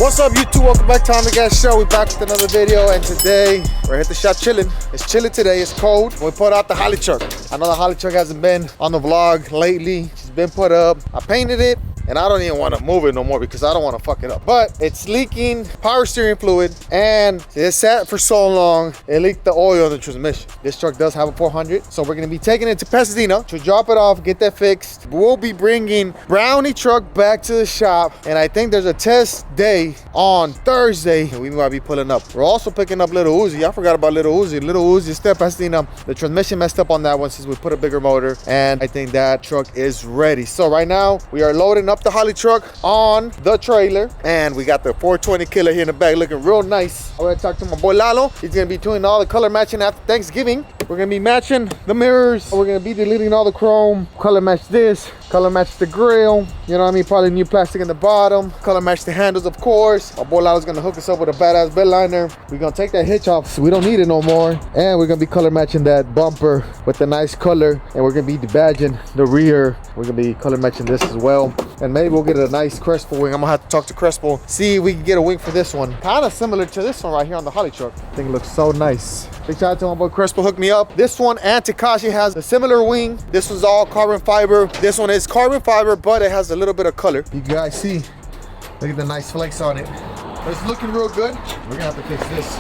What's up, YouTube? Welcome back to On The Gas Show. We're back with another video, and today we're at the shop chilling. It's chilly today. It's cold. We put out the Holley Truck. I know the Holley Truck hasn't been on the vlog lately. She's been put up. I painted it, and I don't even want to move it no more because I don't want to fuck it up. But it's leaking power steering fluid, and it sat for so long, it leaked the oil in the transmission. This truck does have a 400, so we're going to be taking it to Pasadena to drop it off, get that fixed. We'll be bringing Brownie truck back to the shop, and I think there's a test day on Thursday, and we might be pulling up. We're also picking up Lil UZI. I forgot about Lil UZI. Lil UZI is still at Pasadena. The transmission messed up on that one since we put a bigger motor, and I think that truck is ready. So right now, we are loading up the Holley Truck on the trailer, and we got the 420 killer here in the back looking real nice. I'm gonna talk to my boy Lalo. He's gonna be doing all the color matching after Thanksgiving. We're gonna be matching the mirrors. We're gonna be deleting all the chrome. Color match this, color match the grill. You know what I mean? Probably new plastic in the bottom. Color match the handles, of course. My boy Lalo's gonna hook us up with a badass bed liner. We're gonna take that hitch off so we don't need it no more. And we're gonna be color matching that bumper with the nice color. And we're gonna be debadging the rear. We're gonna be color matching this as well. And maybe we'll get a nice Crespo wing. I'm gonna have to talk to Crespo, see if we can get a wing for this one. Kind of similar to this one right here on the Holley Truck. I think it looks so nice. Big shout out to my boy Crespo, hooked me up. This one and Takashi has a similar wing. This one's all carbon fiber. This one is carbon fiber, but it has a little bit of color. You guys see, look at the nice flakes on it. But it's looking real good. We're gonna have to fix this.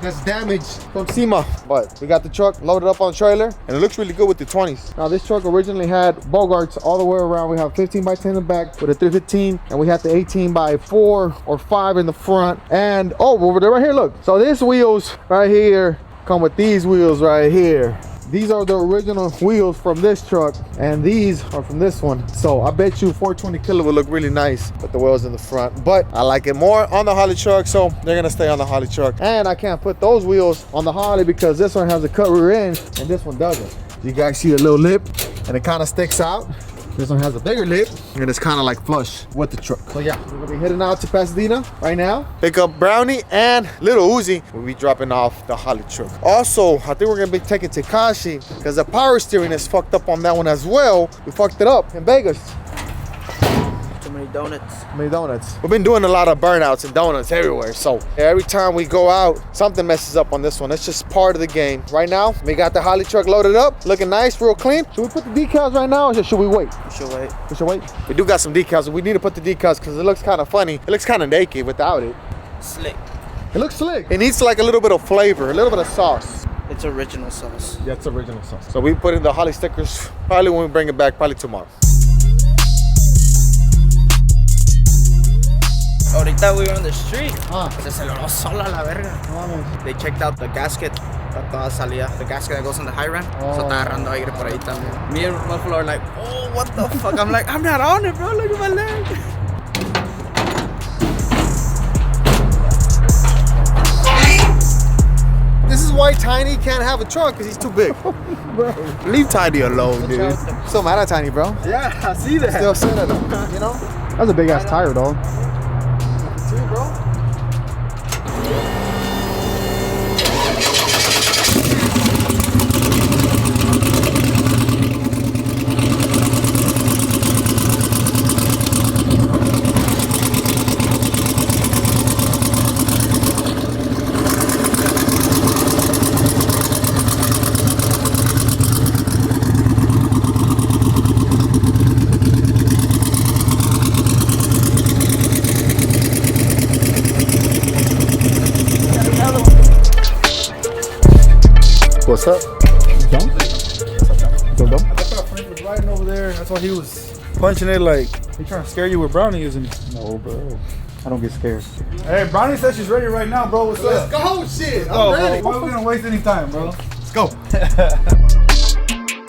That's damage from SEMA, but we got the truck loaded up on the trailer, and it looks really good with the 20s. Now this truck originally had Bogarts all the way around. We have 15 by 10 in the back with a 315, and we had the 18 by 4 or 5 in the front. And oh, over there right here, look. So these wheels right here come with these wheels right here. These are the original wheels from this truck, and these are from this one. So I bet you 420 killer will look really nice with the wheels in the front, but I like it more on the Holley Truck, so they're gonna stay on the Holley Truck. And I can't put those wheels on the Holley because this one has a cut rear end and this one doesn't. You guys see the little lip, and it kind of sticks out. This one has a bigger lip, and it's kind of like flush with the truck. So yeah, we're gonna be heading out to Pasadena right now. Pick up Brownie and Lil UZI. We'll be dropping off the Holley Truck. Also, I think we're gonna be taking Takashi because the power steering is fucked up on that one as well. We fucked it up in Vegas. Too many donuts. Too many donuts. We've been doing a lot of burnouts and donuts everywhere. So every time we go out, something messes up on this one. It's just part of the game. Right now, we got the Holley Truck loaded up, looking nice, real clean. Should we put the decals right now, or should we wait? We should wait. We should wait. We do got some decals. We need to put the decals because it looks kind of funny. It looks kind of naked without it. Slick. It looks slick. It needs like a little bit of flavor, a little bit of sauce. It's original sauce. Yeah, it's original sauce. So we put in the Holley stickers probably when we bring it back, probably tomorrow. Ahorita we were on the street. Se aceleró sola la verga. They checked out the gasket. Está toda salida. The gasket that goes on the high ramp. So está agarrando aire por ahí también. Me and Buffalo are like, oh, what the fuck? I'm like, I'm not on it, bro. Look at my leg. This is why Tiny can't have a truck, because he's too big. Bro. Leave Tiny alone, dude. Still mad at Tiny, bro. Yeah, I see that. Still upset at him, you know? That's a big ass tire, dog. See, bro? What's up? Dumb? So dumb? I thought Frank was riding over there. That's why he was punching it like he trying to scare you with Brownie using it. No, bro. I don't get scared. Hey, Brownie says she's ready right now, bro. What's Let's up? go, shit. I'm ready. Why are we gonna waste any time, bro? Let's go.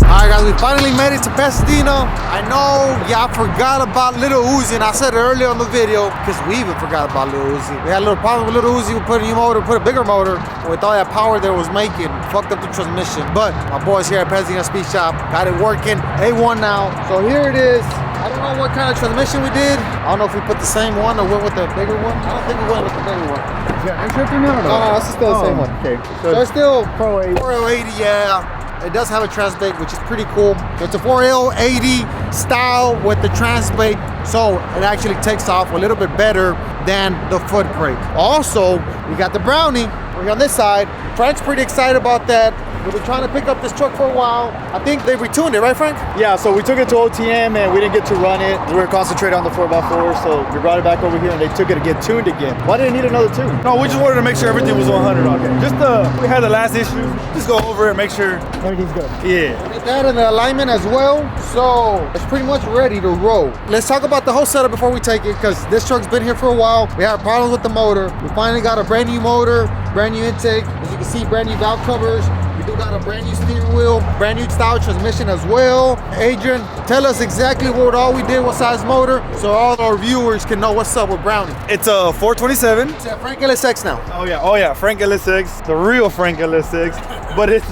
Alright guys, we finally made it to Pasadena. I know y'all forgot about Lil UZI, and I said it earlier on the video because we even forgot about Lil UZI. We had a little problem with Lil UZI. We put a new motor, put a bigger motor. With all that power there was making, fucked up the transmission. But my boys here at Pasadena Speed Shop got it working. A1 now. So here it is. I don't know what kind of transmission we did. I don't know if we put the same one or went with the bigger one. I don't think we went with the bigger one. Yeah, air shifter now or no? No, this is still the same one. Okay. So it's still 408. 4L80, yeah. It does have a transbrake, which is pretty cool. It's a 4L80 style with the transbrake, so it actually takes off a little bit better than the foot brake. Also, we got the Brownie. We're on this side. Frank's pretty excited about that. We've been trying to pick up this truck for a while. I think they retuned it, right, Frank? Yeah, so we took it to OTM and we didn't get to run it. We were concentrating on the 4x4, so we brought it back over here and they took it to get tuned again. Why did it need another tune? No, we just wanted to make sure everything was 100 on it. Just we had the last issue. Just go over it, make sure Everything's good. Yeah. Get that in the alignment as well. So it's pretty much ready to roll. Let's talk about the whole setup before we take it, because this truck's been here for a while. We had problems with the motor. We finally got a brand new motor, brand new intake. As you can see, brand new valve covers. We do got a brand new steering wheel, brand new style transmission as well. Adrian, tell us exactly what all we did, what size motor, so all our viewers can know what's up with Brownie. It's a 427. It's a Frank LSX now. Oh yeah, Frank LSX, the real Frank LSX. But it's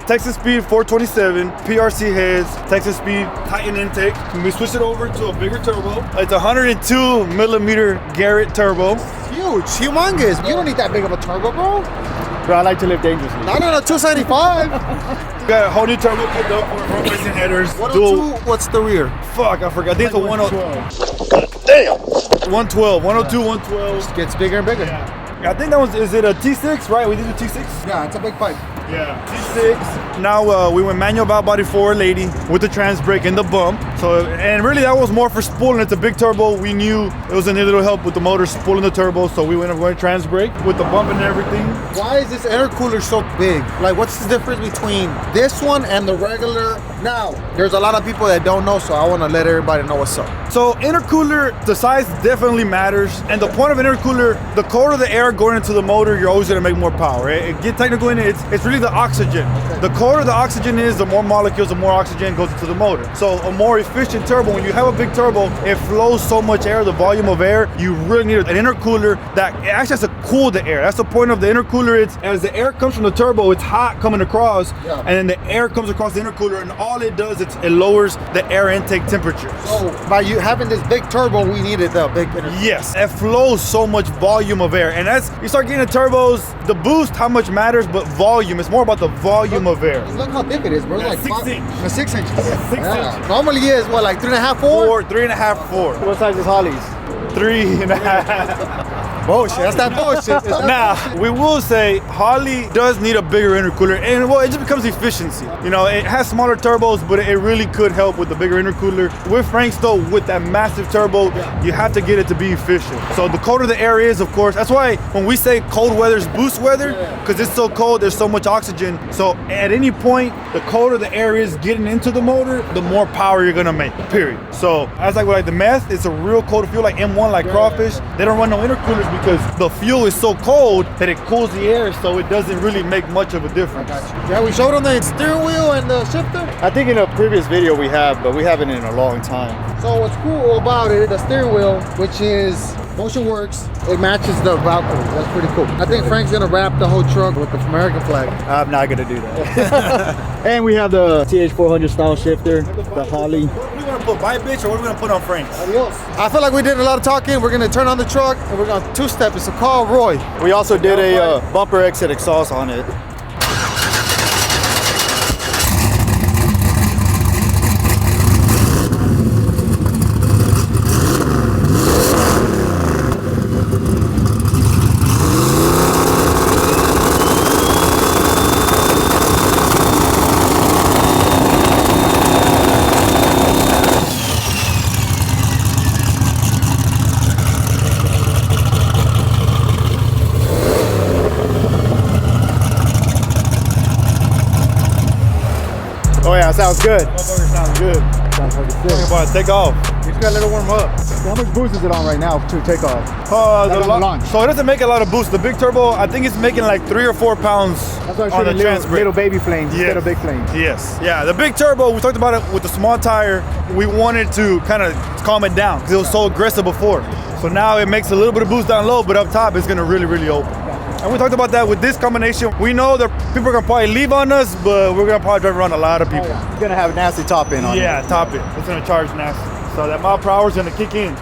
Texas Speed 427, PRC heads, Texas Speed Titan intake. We switched it over to a bigger turbo. It's a 102 millimeter Garrett turbo. Huge, humongous. You don't need that big of a turbo, bro. But I like to live dangerously. Not on a 275. Got a whole new turbo put up for front facing headers. 102, what's the rear? Fuck, I forgot. I think it's a 112. Damn. 112, 102, 112. Gets bigger and bigger. I think that was, is it a T6, right? We did a T6? Yeah, it's a big pipe. Yeah, T6. Now we went manual valve body 480 with the trans brake and the bump. So, and really that was more for spooling. It's a big turbo. We knew it was a little help with the motor spooling the turbo, so we went up going trans brake with the bump and everything. Why is this intercooler so big? Like, what's the difference between this one and the regular? Now, there's a lot of people that don't know, so I want to let everybody know what's up. So intercooler, the size definitely matters. And the point of an intercooler, the colder the air going into the motor, you're always gonna make more power. Right? Get technical in it, it's really the oxygen. The colder the oxygen is, the more molecules, the more oxygen goes into the motor. So a more efficient turbo, when you have a big turbo, it flows so much air, the volume of air, you really need an intercooler that actually has to cool the air. That's the point of the intercooler. It's as the air comes from the turbo, it's hot coming across, and then the air comes across the intercooler, and all it does, it lowers the air intake temperature. So by you having this big turbo, we needed the big intercooler. Yes, it flows so much volume of air, and as you start getting the turbos, the boost, how much matters, but volume. It's more about the volume of air. Look how thick it is, bro. Yeah, Like 6 inch. 6 inches. Yeah, 6 inches. Normally is what, like 3.5, 4? 3.5, 4. What size is Holley's? 3.5. Bullshit. That's that bullshit. Now, we will say Holley does need a bigger intercooler, and well, it just becomes efficiency. You know, it has smaller turbos, but it really could help with the bigger intercooler. With Frank's though, with that massive turbo, you have to get it to be efficient. So the colder the air is, of course, that's why when we say cold weather is boost weather, because it's so cold, there's so much oxygen. So at any point, the colder the air is getting into the motor, the more power you're gonna make, period. So that's like with like the meth, it's a real cold fuel, like M1, like crawfish. They don't run no intercoolers because the fuel is so cold that it cools the air, so it doesn't really make much of a difference. Yeah, we showed them the steering wheel and the shifter. I think in a previous video we have, but we haven't in a long time. So what's cool about it, the steering wheel, which is Motion Works, it matches the Valkyrie. That's pretty cool. I think Frank's gonna wrap the whole truck with the American flag. I'm not gonna do that. And we have the TH400 style shifter, the Holley. What are we gonna put, by bitch, or what are we gonna put on Frank's? I feel like we did a lot of talking. We're gonna turn on the truck and we're gonna two-step it. So call Roy. We also did a bumper exit exhaust on it. Oh yeah, sounds good. Motherfucker sounds good. Sounds like it's Talking good. about take off. We just gotta let it warm up. How much boost is it on right now to take off? The on the launch. So it doesn't make a lot of boost. The big turbo, I think it's making like 3 or 4 pounds That's why I on should the have trans brake. little baby flames instead of big flames. Yes, yeah. The big turbo, we talked about it with the small tire. We wanted to kind of calm it down because it was so aggressive before. So now it makes a little bit of boost down low, but up top it's gonna really, really open. And we talked about that with this combination. We know that people are gonna probably leave on us, but we're gonna probably drive around a lot of people. It's gonna have a nasty top end on it. Yeah, top it. It's gonna charge nasty. So that mile per hour is gonna kick in.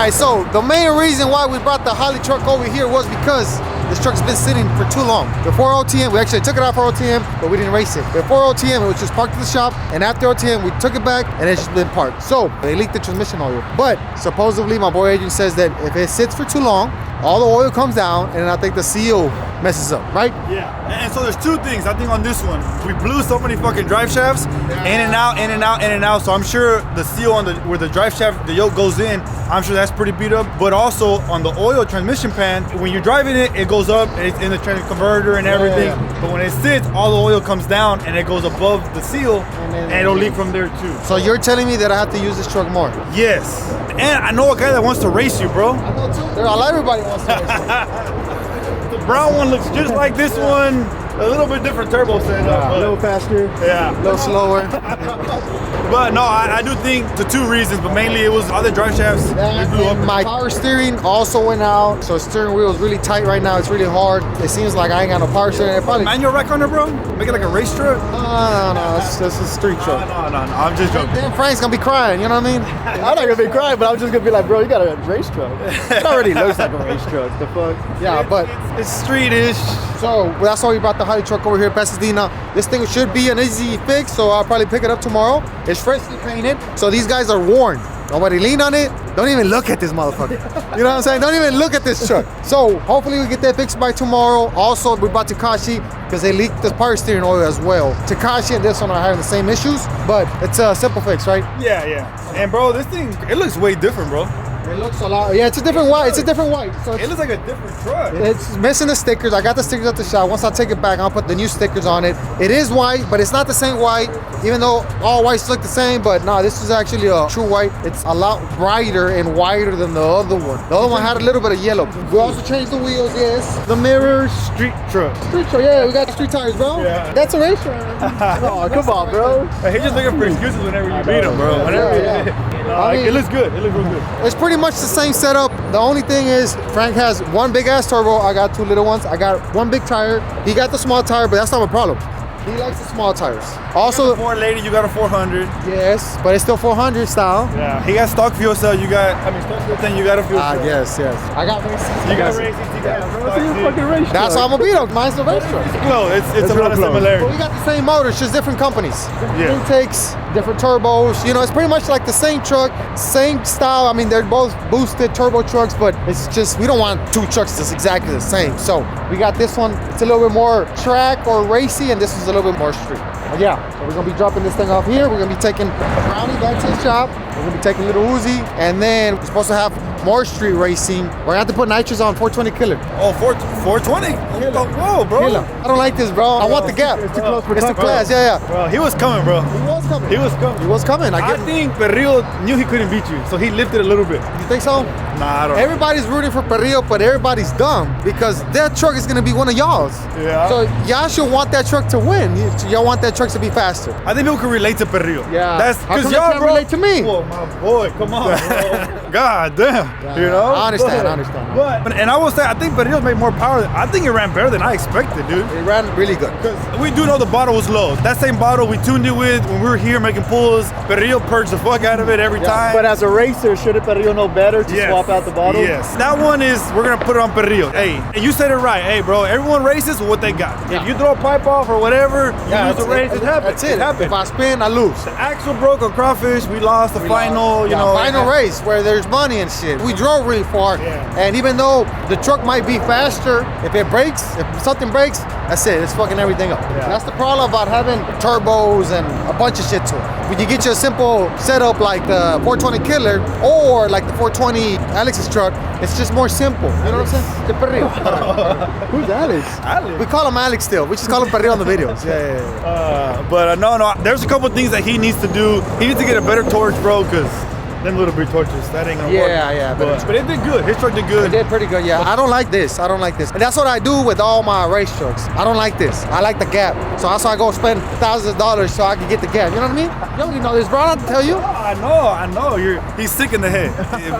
right, so the main reason why we brought the Holley truck over here was because this truck's been sitting for too long. Before OTM, we actually took it out for OTM, but we didn't race it. Before OTM, it was just parked at the shop, and after OTM, we took it back, and it's just been parked. So they leaked the transmission oil. But supposedly, my boy Adrian says that if it sits for too long, all the oil comes down, and I think the seal messes up, right? Yeah, and so there's two things I think on this one. We blew so many fucking drive shafts, in and out, in and out, in and out. So I'm sure the seal on where the drive shaft, the yoke goes in, I'm sure that's pretty beat up. But also on the oil transmission pan, when you're driving it, it goes up, and it's in the converter and everything. Yeah. But when it sits, all the oil comes down and it goes above the seal, and it'll leak from there too. So you're telling me that I have to use this truck more? Yes, and I know a guy that wants to race you, bro. I know too. Everybody wants to race. The brown one looks just like this one. A little bit different turbo setup. A little faster. Yeah. A little slower. But no, I do think the two reasons, but mainly it was other drive shafts. And We blew up. my power steering also went out, so steering wheel is really tight right now. It's really hard. It seems like I ain't got no power steering. It probably Manual rack on there, bro? Make it like a race truck? no. This is street truck. No. I'm just joking. Then Frank's gonna be crying. You know what I mean? I'm not gonna be crying, but I'm just gonna be like, bro, you got a race truck. It already looks like a race truck. The fuck? Yeah, but It's street-ish. so that's why we brought the Holley truck over here at Pasadena. This thing should be an easy fix, so I'll probably pick it up tomorrow. It's freshly painted, so these guys are warned. Nobody lean on it. Don't even look at this motherfucker. You know what I'm saying? Don't even look at this truck. So hopefully we get that fixed by tomorrow. Also, we brought Takashi because they leaked the power steering oil as well. Takashi and this one are having the same issues, but it's a simple fix, right? Yeah. And bro, this thing, it looks way different, bro. It looks a lot. Yeah, it's a different white. It's a different white. So It looks like a different truck. it's missing the stickers. I got the stickers at the shop. Once I take it back, I'll put the new stickers on it. It is white, but it's not the same white, even though all whites look the same. But no, this is actually a true white. It's a lot brighter and wider than the other one. The other one had a little bit of yellow. We also changed the wheels, yes. The mirror street truck. Street truck, yeah, we got street tires, bro. Yeah. That's a race truck. Oh, come on, bro. He just looking for excuses whenever you beat him, bro. Whenever I mean- it looks good. It looks real good. It's pretty much the same setup. The only thing is Frank has one big ass turbo. I got two little ones. I got one big tire. He got the small tire, but that's not a problem. He likes the small tires. Also, 480, you got a 400. yes, but it's still 400 style. Yeah. He got stock fuel cell. You got, stock fuel thing. You got a fuel cell. Yes. I got races. You got racing. You got Bro, you fucking race That's how truck. I'm gonna beat him. Mine's the race truck. It's close. It's a real lot of close. But similarities. we got the same motors, just different companies. Yeah. Intakes, different turbos. You know, it's pretty much like the same truck, same style. I mean, they're both boosted turbo trucks, but it's just, we don't want two trucks that's exactly the same. So we got this one. It's a little bit more track or racy, and this is a little bit more street. But yeah, so we're gonna be dropping this thing off here. We're gonna be taking Brownie back to the shop. We're gonna be taking Lil UZI, and then we're supposed to have more street racing. We're gonna have to put nitrous on 420 killer. Oh, 420. Whoa, bro. Killer. I don't like this, bro. I want the gap. It's too close for It's the comfort. class, yeah. Bro, he was coming, bro. He was coming. He was coming. He was coming. I I get. think Perrillo knew he couldn't beat you, so he lifted a little bit. You think so? Nah, I don't. Everybody's rooting for Perrillo, but everybody's dumb because that truck is gonna be one of y'all's. Yeah. So y'all should want that truck to win. Y'all want that truck to be faster. I think people can relate to Perrillo. Yeah. That's How because come they y'all, can't bro. relate to me? Whoa, my boy, come on, bro. God damn. You know. I understand. But and I will say, I think Perrillo made more power. I think it ran better than I expected, dude. It ran really good. We do know the bottle was low. That same bottle we tuned it with when we were here making pulls. Perrillo purged the fuck out of it every time. But as a racer, shouldn't Perrillo know better to Yes. swap out the bottle? Yes. That one is, we're going to put it on Perrillo. Hey, and you said it right. Hey, bro, everyone races with what they got. If you throw a pipe off or whatever, you lose the race. It happens. That's it. It happens. If I spin, I lose. The axle broke on Crawfish. We lost the final, you know. final race where there's money and shit. We drove really far, Yeah. and even though the truck might be faster, if it breaks, if something breaks, that's it. It's fucking everything up. Yeah. That's the problem about having turbos and a bunch of shit to it. When you get you a simple setup like the 420 Killer or like the 420 Alex's truck, it's just more simple. You know what I'm saying? The Perrillo. Who's Alex? We call him Alex still. We just call him Perrillo on the videos. Yeah. But no, there's a couple things that he needs to do. He needs to get a better torch, bro, because them little bit torches, that ain't gonna work. Yeah, But it did good. His truck did good. It did pretty good, yeah. I don't like this. I don't like this. And that's what I do with all my race trucks. I don't like this. I like the gap. So that's why I go spend thousands of dollars so I can get the gap. You know what I mean? You already know this, bro. I don't tell you. I know. He's sick in the head.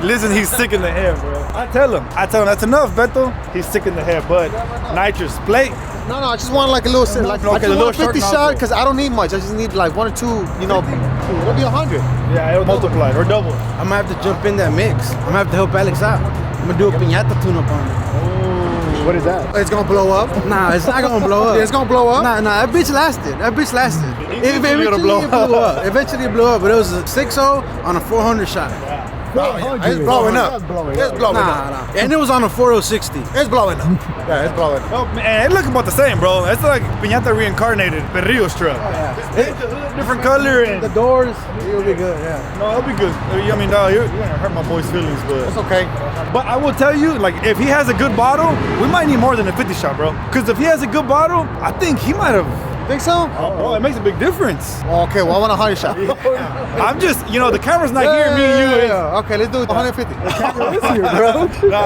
Listen, he's sick in the head, bro. I tell him, that's enough, Beto. He's sick in the head, but nitrous plate. No, I just want like a little, like Okay, I a just little want a 50 short shot because I don't need much. I just need like one or two, you know, it'll be 100. Yeah, it'll multiply or double. I'm gonna have to jump in that mix. I'm gonna have to help Alex out. I'm gonna do a piñata tune-up on it. What is that? It's gonna blow up. Nah, it's not gonna blow up. It's gonna blow up. Nah, that bitch lasted. That bitch lasted. Eventually it'll blow It blew up. Eventually it blew up, but it was a 6-0 on a 400 shot. It's blowing up. It's blowing up. Nah. And it was on a 4060. It's blowing up. Yeah, it's blowing up. Oh man, it look about the same, bro. It's like piñata reincarnated, Perrillo's truck. Different color and The doors, it'll be good, yeah. no, it'll be good. I mean, you're gonna hurt my boy's feelings, but It's okay. But I will tell you, like, if he has a good bottle, we might need more than a 50 shot, bro. Because if he has a good bottle, I think he might have. Think so? Bro, it makes a big difference. Okay, well, I want a 100 shot. I'm just, the camera's not here. Me and you. Yeah. Okay, let's do it 150. No,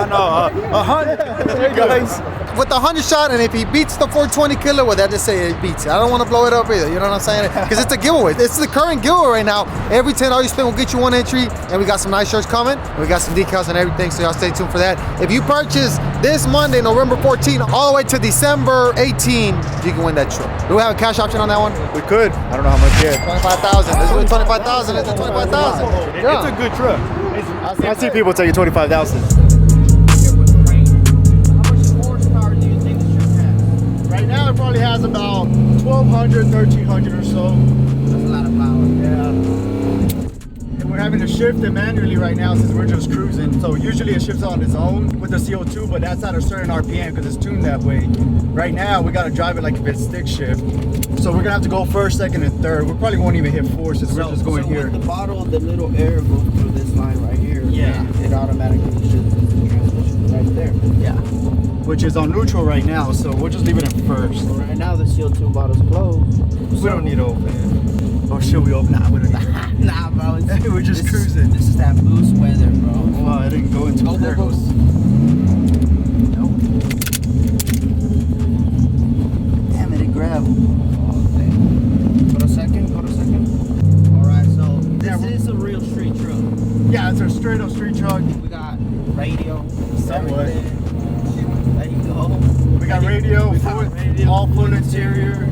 100. Hey guys. With the 100 shot, and if he beats the 420 killer, well, that just say it beats it. I don't want to blow it up either. You know what I'm saying? Because it's a giveaway. It's the current giveaway right now. Every $10 you spend will get you one entry, and we got some nice shirts coming. We got some decals and everything, so y'all stay tuned for that. If you purchase this Monday, November 14, all the way to December 18, you can win that truck. Do we have a cash option on that one? We could. I don't know how much yet. 25,000. Let's do it 25,000. Let's do 25,000. It's a good truck. I see people tell you 25,000. Right now, it probably has about 1,200, 1,300 or so. That's a lot of power. Yeah. And we're having to shift it manually right now since we're just cruising. So usually it shifts on its own with the CO2, but that's at a certain RPM because it's tuned that way. Right now, we got to drive it like if it's stick shift. So we're gonna have to go first, second, and third. We probably won't even hit four since we're just going here. With the bottle, the little air goes through this line right here. Yeah. And it automatically shifts the transmission right there. Yeah. Which is on neutral right now, so we'll just leave it in first. So right now the CO2 bottle's closed. We don't need to open it. Or should we open it? Nah, we don't need it. Nah, bro. We're just cruising. This is that boost weather, bro. Oh, I didn't go into Go, there. go, go. Damn it, it grabbed. Hold a second. Alright, so this is a real street truck. Yeah, it's a straight up street truck. We got radio, Somewhat. everything. There you go. We got radio, all full interior.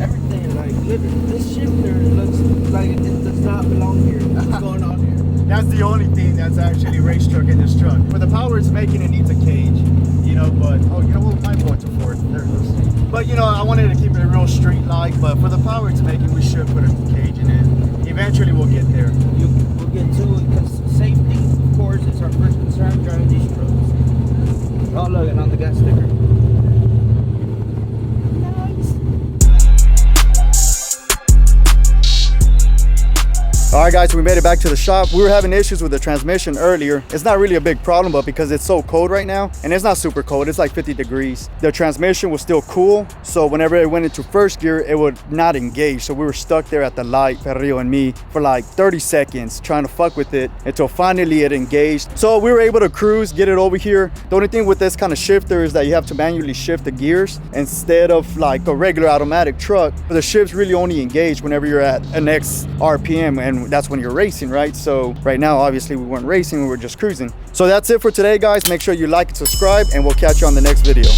Everything, like, literally, this shifter looks like it does not belong here. What's going on here? That's the only thing that's actually race truck in this truck. For the power it's making, it needs a cage, but, what might go to fourth. There it goes. But, I wanted to keep it real street-like, but for the power it's making, we should put a cage in it. Eventually we'll get there. We'll get to it, because safety, of course, is our first concern driving these trucks. Oh, look, and on the gas sticker. All right, guys, so we made it back to the shop. We were having issues with the transmission earlier. It's not really a big problem, but because it's so cold right now, and it's not super cold, it's like 50 degrees, the transmission was still cool. So whenever it went into first gear, it would not engage. So we were stuck there at the light, Perrillo and me, for like 30 seconds trying to fuck with it until finally it engaged. So we were able to cruise, get it over here. The only thing with this kind of shifter is that you have to manually shift the gears instead of like a regular automatic truck. The shifts really only engage whenever you're at an X RPM, and that's when you're racing, right? So right now, obviously we weren't racing, we were just cruising. So that's it for today, guys. Make sure you like and subscribe, and we'll catch you on the next video.